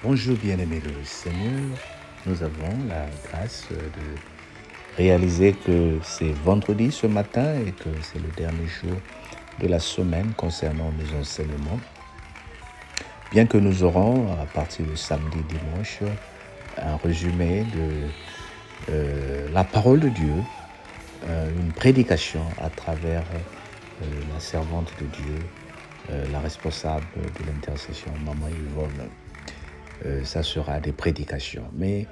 Bonjour bien-aimés de le Seigneur, nous avons la grâce de réaliser que c'est vendredi ce matin et que c'est le dernier jour de la semaine concernant nos enseignements. Bien que nous aurons à partir de samedi, dimanche, un résumé de la parole de Dieu, une prédication à travers la servante de Dieu, la responsable de l'intercession, Maman Yvonne. Ça sera des prédications. Mais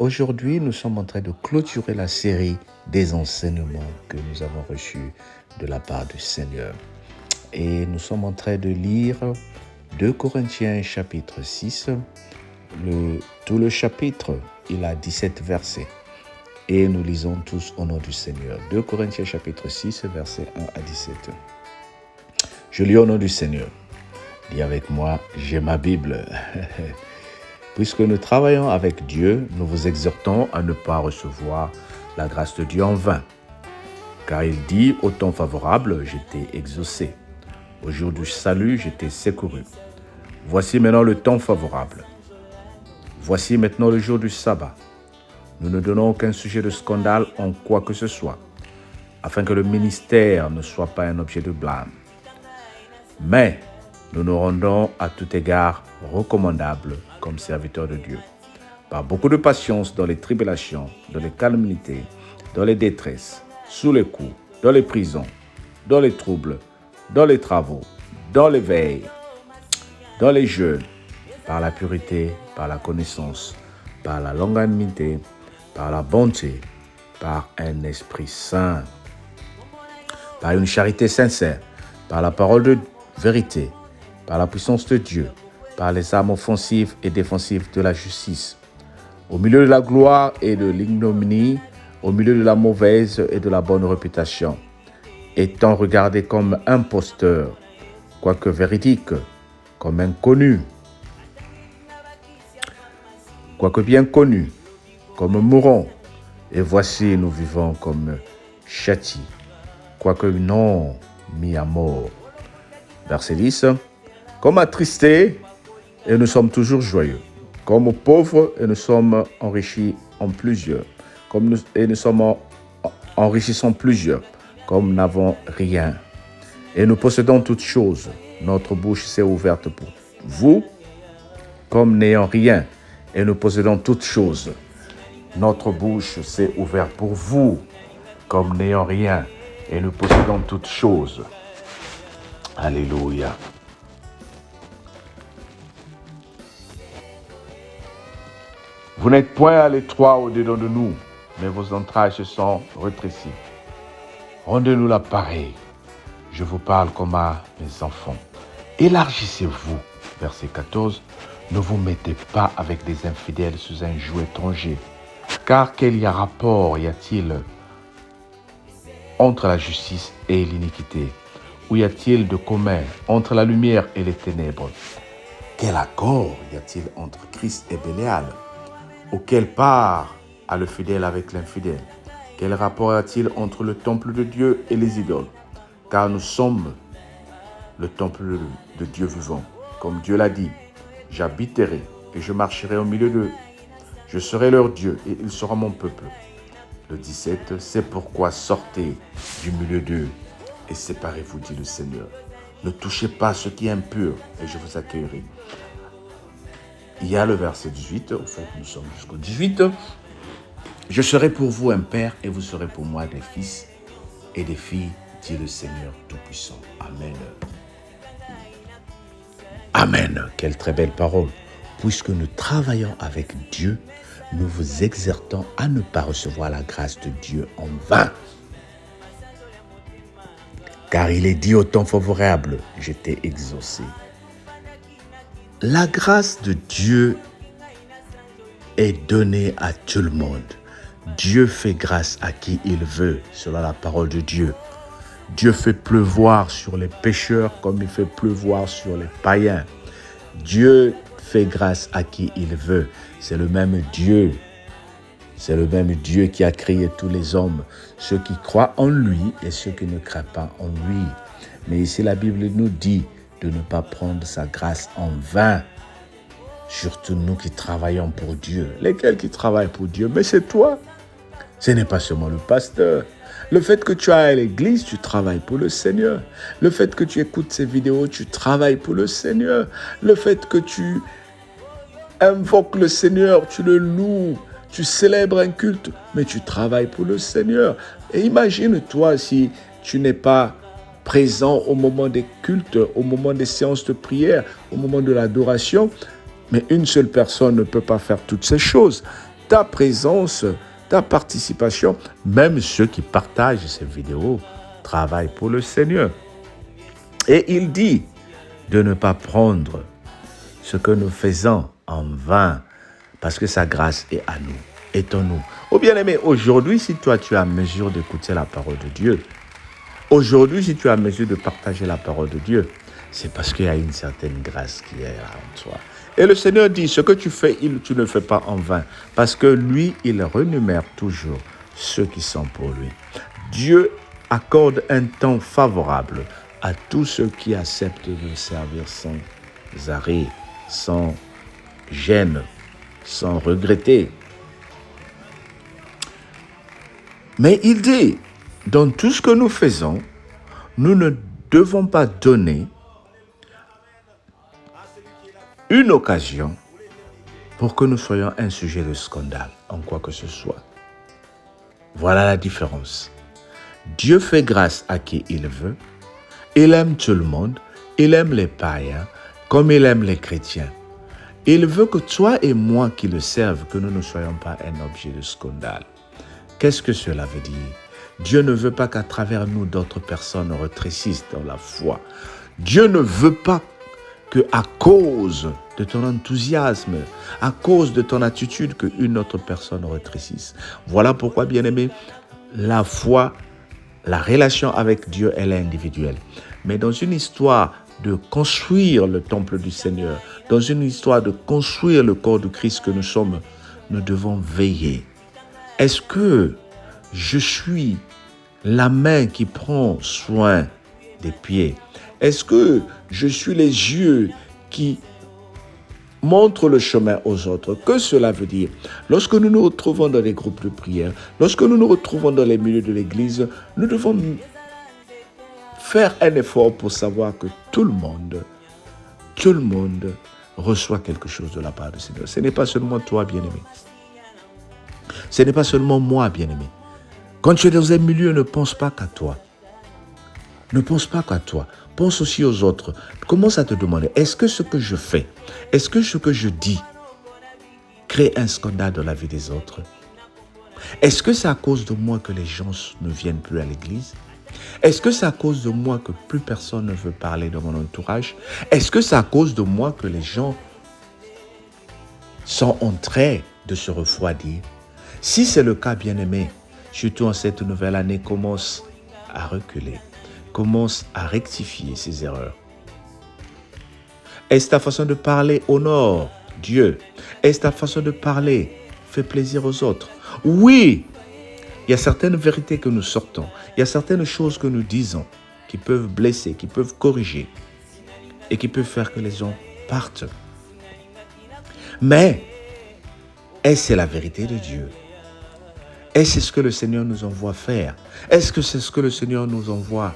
aujourd'hui, nous sommes en train de clôturer la série des enseignements que nous avons reçus de la part du Seigneur. Et nous sommes en train de lire 2 Corinthiens chapitre 6. Tout le chapitre, il a 17 versets. Et nous lisons tous au nom du Seigneur. 2 Corinthiens chapitre 6, versets 1 à 17. Je lis au nom du Seigneur. Dis avec moi, j'ai ma Bible. Puisque nous travaillons avec Dieu, nous vous exhortons à ne pas recevoir la grâce de Dieu en vain. Car il dit, au temps favorable, j'étais exaucé. Au jour du salut, j'étais secouru. Voici maintenant le temps favorable. Voici maintenant le jour du sabbat. Nous ne donnons aucun sujet de scandale en quoi que ce soit, afin que le ministère ne soit pas un objet de blâme. Mais nous nous rendons à tout égard recommandables comme serviteurs de Dieu, par beaucoup de patience dans les tribulations, dans les calamités, dans les détresses, sous les coups, dans les prisons, dans les troubles, dans les travaux, dans les veilles, dans les jeûnes, par la pureté, par la connaissance, par la longanimité, par la bonté, par un esprit saint, par une charité sincère, par la parole de vérité, par la puissance de Dieu, par les armes offensives et défensives de la justice, au milieu de la gloire et de l'ignominie, au milieu de la mauvaise et de la bonne réputation, étant regardé comme imposteur, quoique véridique, comme inconnu, quoique bien connu, comme mourant, et voici nous vivons comme châtis, quoique non mis à mort. Verset 10. Comme attristés, et nous sommes toujours joyeux. Comme pauvres, et nous sommes enrichis en plusieurs. Et nous sommes enrichissant plusieurs, comme n'avons rien. Et nous possédons toutes choses. Notre bouche s'est ouverte pour vous, comme n'ayant rien. Et nous possédons toutes choses. Notre bouche s'est ouverte pour vous, comme n'ayant rien. Et nous possédons toutes choses. Alléluia. Vous n'êtes point à l'étroit au-dedans de nous, mais vos entrailles se sont rétrécies. Rendez-nous la pareille. Je vous parle comme à mes enfants. Élargissez-vous. Verset 14. Ne vous mettez pas avec des infidèles sous un joug étranger. Car quel rapport y a-t-il entre la justice et l'iniquité? Où y a-t-il de commun entre la lumière et les ténèbres? Quel accord y a-t-il entre Christ et Bélial? Auquel part a le fidèle avec l'infidèle? Quel rapport y a-t-il entre le temple de Dieu et les idoles? Car nous sommes le temple de Dieu vivant. Comme Dieu l'a dit, j'habiterai et je marcherai au milieu d'eux. Je serai leur Dieu et ils seront mon peuple. Le 17, c'est pourquoi sortez du milieu d'eux et séparez-vous, dit le Seigneur. Ne touchez pas ce qui est impur et je vous accueillerai. Il y a le verset 18, en fait nous sommes jusqu'au 18. Je serai pour vous un père et vous serez pour moi des fils et des filles, dit le Seigneur Tout-Puissant. Amen. Amen. Quelle très belle parole. Puisque nous travaillons avec Dieu, nous vous exhortons à ne pas recevoir la grâce de Dieu en vain. Car il est dit au temps favorable, j'étais exaucé. La grâce de Dieu est donnée à tout le monde. Dieu fait grâce à qui il veut, selon la parole de Dieu. Dieu fait pleuvoir sur les pécheurs comme il fait pleuvoir sur les païens. Dieu fait grâce à qui il veut. C'est le même Dieu. C'est le même Dieu qui a créé tous les hommes, ceux qui croient en lui et ceux qui ne croient pas en lui. Mais ici, la Bible nous dit de ne pas prendre sa grâce en vain. surtout nous qui travaillons pour Dieu. Lesquels qui travaillent pour Dieu? Mais c'est toi. Ce n'est pas seulement le pasteur. Le fait que tu ailles à l'église, tu travailles pour le Seigneur. Le fait que tu écoutes ces vidéos, tu travailles pour le Seigneur. Le fait que tu invoques le Seigneur, tu le loues, tu célèbres un culte, mais tu travailles pour le Seigneur. Et imagine-toi si tu n'es pas présent au moment des cultes, au moment des séances de prière, au moment de l'adoration, mais une seule personne ne peut pas faire toutes ces choses. Ta présence, ta participation, même ceux qui partagent ces vidéos, travaillent pour le Seigneur. Et il dit de ne pas prendre ce que nous faisons en vain, parce que sa grâce est à nous, est en nous. Oh bien-aimé, aujourd'hui, si toi tu es à mesure d'écouter la parole de Dieu, aujourd'hui, si tu es à mesure de partager la parole de Dieu, c'est parce qu'il y a une certaine grâce qui est là en toi. Et le Seigneur dit, ce que tu fais, tu ne le fais pas en vain, parce que lui, il renumère toujours ceux qui sont pour lui. Dieu accorde un temps favorable à tous ceux qui acceptent de le servir sans arrêt, sans gêne, sans regretter. Mais il dit, dans tout ce que nous faisons, nous ne devons pas donner une occasion pour que nous soyons un sujet de scandale en quoi que ce soit. Voilà la différence. Dieu fait grâce à qui il veut. Il aime tout le monde. Il aime les païens comme il aime les chrétiens. Il veut que toi et moi qui le servent, que nous ne soyons pas un objet de scandale. Qu'est-ce que cela veut dire? Dieu ne veut pas qu'à travers nous, d'autres personnes rétrécissent dans la foi. Dieu ne veut pas qu'à cause de ton enthousiasme, à cause de ton attitude, qu'une autre personne rétrécisse. Voilà pourquoi, bien-aimé, la foi, la relation avec Dieu, elle est individuelle. Mais dans une histoire de construire le temple du Seigneur, dans une histoire de construire le corps de Christ que nous sommes, nous devons veiller. Est-ce que je suis la main qui prend soin des pieds? Est-ce que je suis les yeux qui montrent le chemin aux autres? Que cela veut dire? Lorsque nous nous retrouvons dans les groupes de prière, lorsque nous nous retrouvons dans les milieux de l'église, nous devons faire un effort pour savoir que tout le monde reçoit quelque chose de la part du Seigneur. Ce n'est pas seulement toi, bien-aimé. Ce n'est pas seulement moi, bien-aimé. Quand tu es dans un milieu, ne pense pas qu'à toi. Ne pense pas qu'à toi. Pense aussi aux autres. Commence à te demander, est-ce que ce que je fais, est-ce que ce que je dis crée un scandale dans la vie des autres? Est-ce que c'est à cause de moi que les gens ne viennent plus à l'église? Est-ce que c'est à cause de moi que plus personne ne veut parler dans mon entourage? Est-ce que c'est à cause de moi que les gens sont en train de se refroidir? Si c'est le cas, bien-aimé, surtout en cette nouvelle année, commence à reculer. Commence à rectifier ses erreurs. Est-ce ta façon de parler honore Dieu? Est-ce ta façon de parler fait plaisir aux autres? Oui, il y a certaines vérités que nous sortons. Il y a certaines choses que nous disons qui peuvent blesser, qui peuvent corriger et qui peuvent faire que les gens partent. Mais est-ce que c'est la vérité de Dieu? Est-ce que c'est ce que le Seigneur nous envoie faire? Est-ce que c'est ce que le Seigneur nous envoie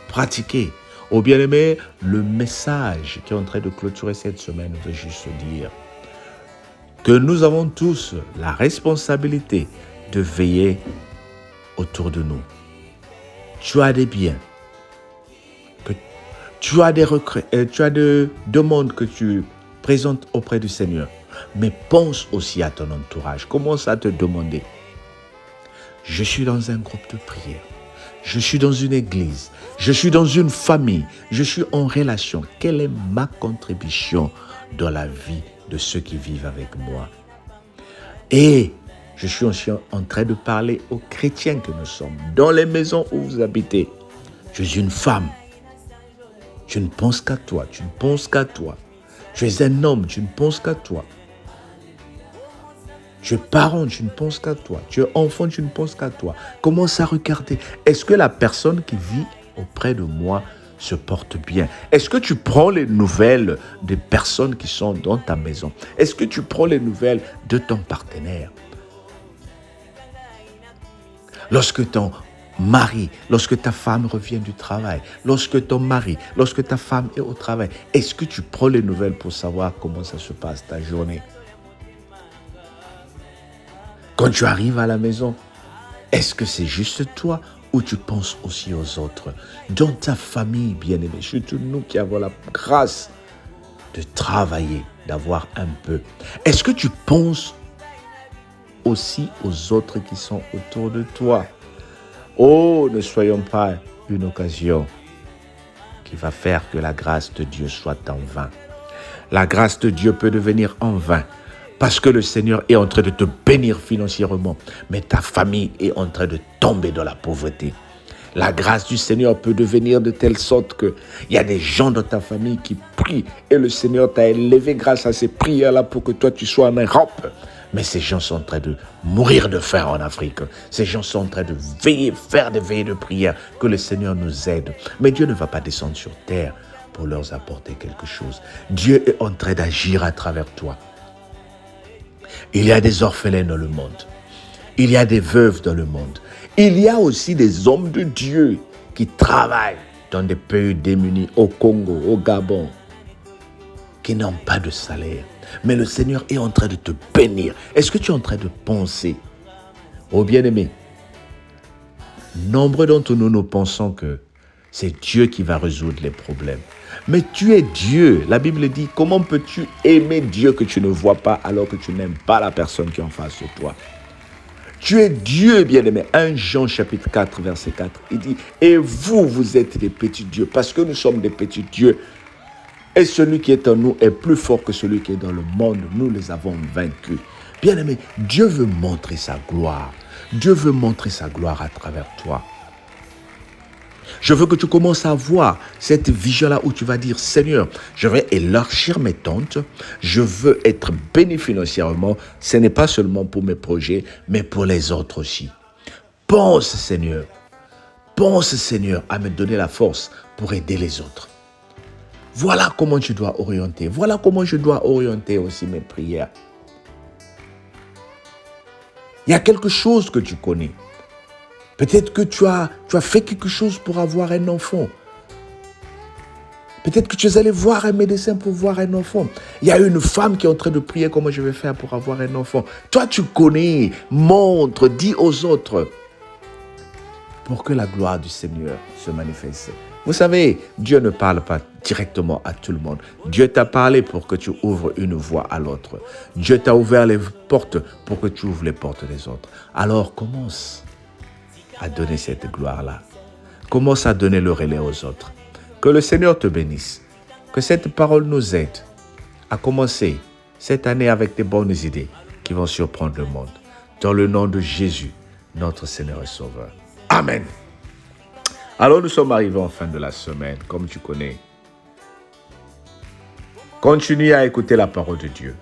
pratiquer? Oh bien-aimé, le message qui est en train de clôturer cette semaine veut juste dire que nous avons tous la responsabilité de veiller autour de nous. Tu as des biens, tu as des regrets, tu as des demandes que tu présentes auprès du Seigneur. Mais pense aussi à ton entourage. Commence à te demander. Je suis dans un groupe de prière. Je suis dans une église. Je suis dans une famille. Je suis en relation. Quelle est ma contribution dans la vie de ceux qui vivent avec moi? Et je suis aussi en train de parler aux chrétiens que nous sommes, dans les maisons où vous habitez. Je suis une femme. Tu ne penses qu'à toi. Tu ne penses qu'à toi. Tu es un homme. Tu ne penses qu'à toi. Tu es parent, tu ne penses qu'à toi. Tu es enfant, tu ne penses qu'à toi. Commence à regarder. Est-ce que la personne qui vit auprès de moi se portent bien? Est-ce que tu prends les nouvelles des personnes qui sont dans ta maison? Est-ce que tu prends les nouvelles de ton partenaire? Lorsque ton mari, lorsque ta femme revient du travail, lorsque ton mari, lorsque ta femme est au travail, est-ce que tu prends les nouvelles pour savoir comment ça se passe ta journée? Quand tu arrives à la maison, est-ce que c'est juste toi ou tu penses aussi aux autres? Dans ta famille, bien-aimé, surtout nous qui avons la grâce de travailler, d'avoir un peu. Est-ce que tu penses aussi aux autres qui sont autour de toi? Oh, ne soyons pas une occasion qui va faire que la grâce de Dieu soit en vain. La grâce de Dieu peut devenir en vain parce que le Seigneur est en train de te bénir financièrement, mais ta famille est en train de tomber dans la pauvreté. La grâce du Seigneur peut devenir de telle sorte qu'il y a des gens dans ta famille qui prient et le Seigneur t'a élevé grâce à ces prières-là pour que toi tu sois en Europe. Mais ces gens sont en train de mourir de faim en Afrique. Ces gens sont en train de veiller, faire des veillées de prière. Que le Seigneur nous aide. Mais Dieu ne va pas descendre sur terre pour leur apporter quelque chose. Dieu est en train d'agir à travers toi. Il y a des orphelins dans le monde. Il y a des veuves dans le monde. Il y a aussi des hommes de Dieu qui travaillent dans des pays démunis, au Congo, au Gabon, qui n'ont pas de salaire. Mais le Seigneur est en train de te bénir. Est-ce que tu es en train de penser? Oh bien-aimé, nombreux d'entre nous, nous pensons que c'est Dieu qui va résoudre les problèmes. Mais tu es Dieu. La Bible dit, comment peux-tu aimer Dieu que tu ne vois pas alors que tu n'aimes pas la personne qui est en face de toi? Tu es Dieu, bien-aimé. 1 Jean chapitre 4, verset 4, il dit, et vous, vous êtes des petits dieux, parce que nous sommes des petits dieux. Et celui qui est en nous est plus fort que celui qui est dans le monde. Nous les avons vaincus. Bien-aimé, Dieu veut montrer sa gloire. Dieu veut montrer sa gloire à travers toi. Je veux que tu commences à voir cette vision-là où tu vas dire, Seigneur, je vais élargir mes tentes. Je veux être béni financièrement. Ce n'est pas seulement pour mes projets, mais pour les autres aussi. Pense, Seigneur, à me donner la force pour aider les autres. Voilà comment tu dois orienter. Voilà comment je dois orienter aussi mes prières. Il y a quelque chose que tu connais. Peut-être que tu as fait quelque chose pour avoir un enfant. Peut-être que tu es allé voir un médecin pour voir un enfant. Il y a une femme qui est en train de prier comment je vais faire pour avoir un enfant. Toi, tu connais, montre, dis aux autres pour que la gloire du Seigneur se manifeste. Vous savez, Dieu ne parle pas directement à tout le monde. Dieu t'a parlé pour que tu ouvres une voie à l'autre. Dieu t'a ouvert les portes pour que tu ouvres les portes des autres. Alors commence à donner cette gloire-là. Commence à donner le relais aux autres. Que le Seigneur te bénisse. Que cette parole nous aide à commencer cette année avec des bonnes idées qui vont surprendre le monde. Dans le nom de Jésus, notre Seigneur et Sauveur. Amen. Alors nous sommes arrivés en fin de la semaine, comme tu connais. Continue à écouter la parole de Dieu.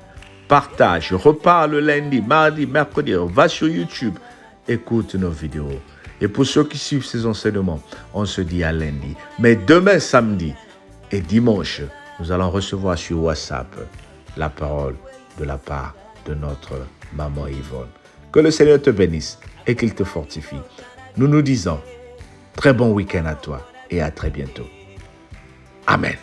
Partage, reparle lundi, mardi, mercredi, va sur YouTube, écoute nos vidéos. Et pour ceux qui suivent ces enseignements, on se dit à lundi. Mais demain, samedi et dimanche, nous allons recevoir sur WhatsApp la parole de la part de notre maman Yvonne. Que le Seigneur te bénisse et qu'il te fortifie. Nous nous disons très bon week-end à toi et à très bientôt. Amen.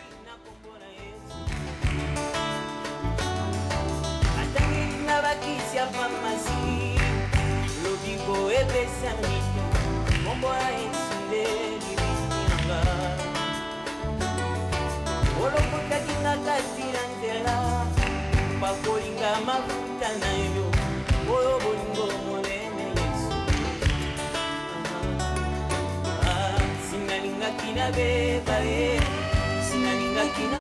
Beba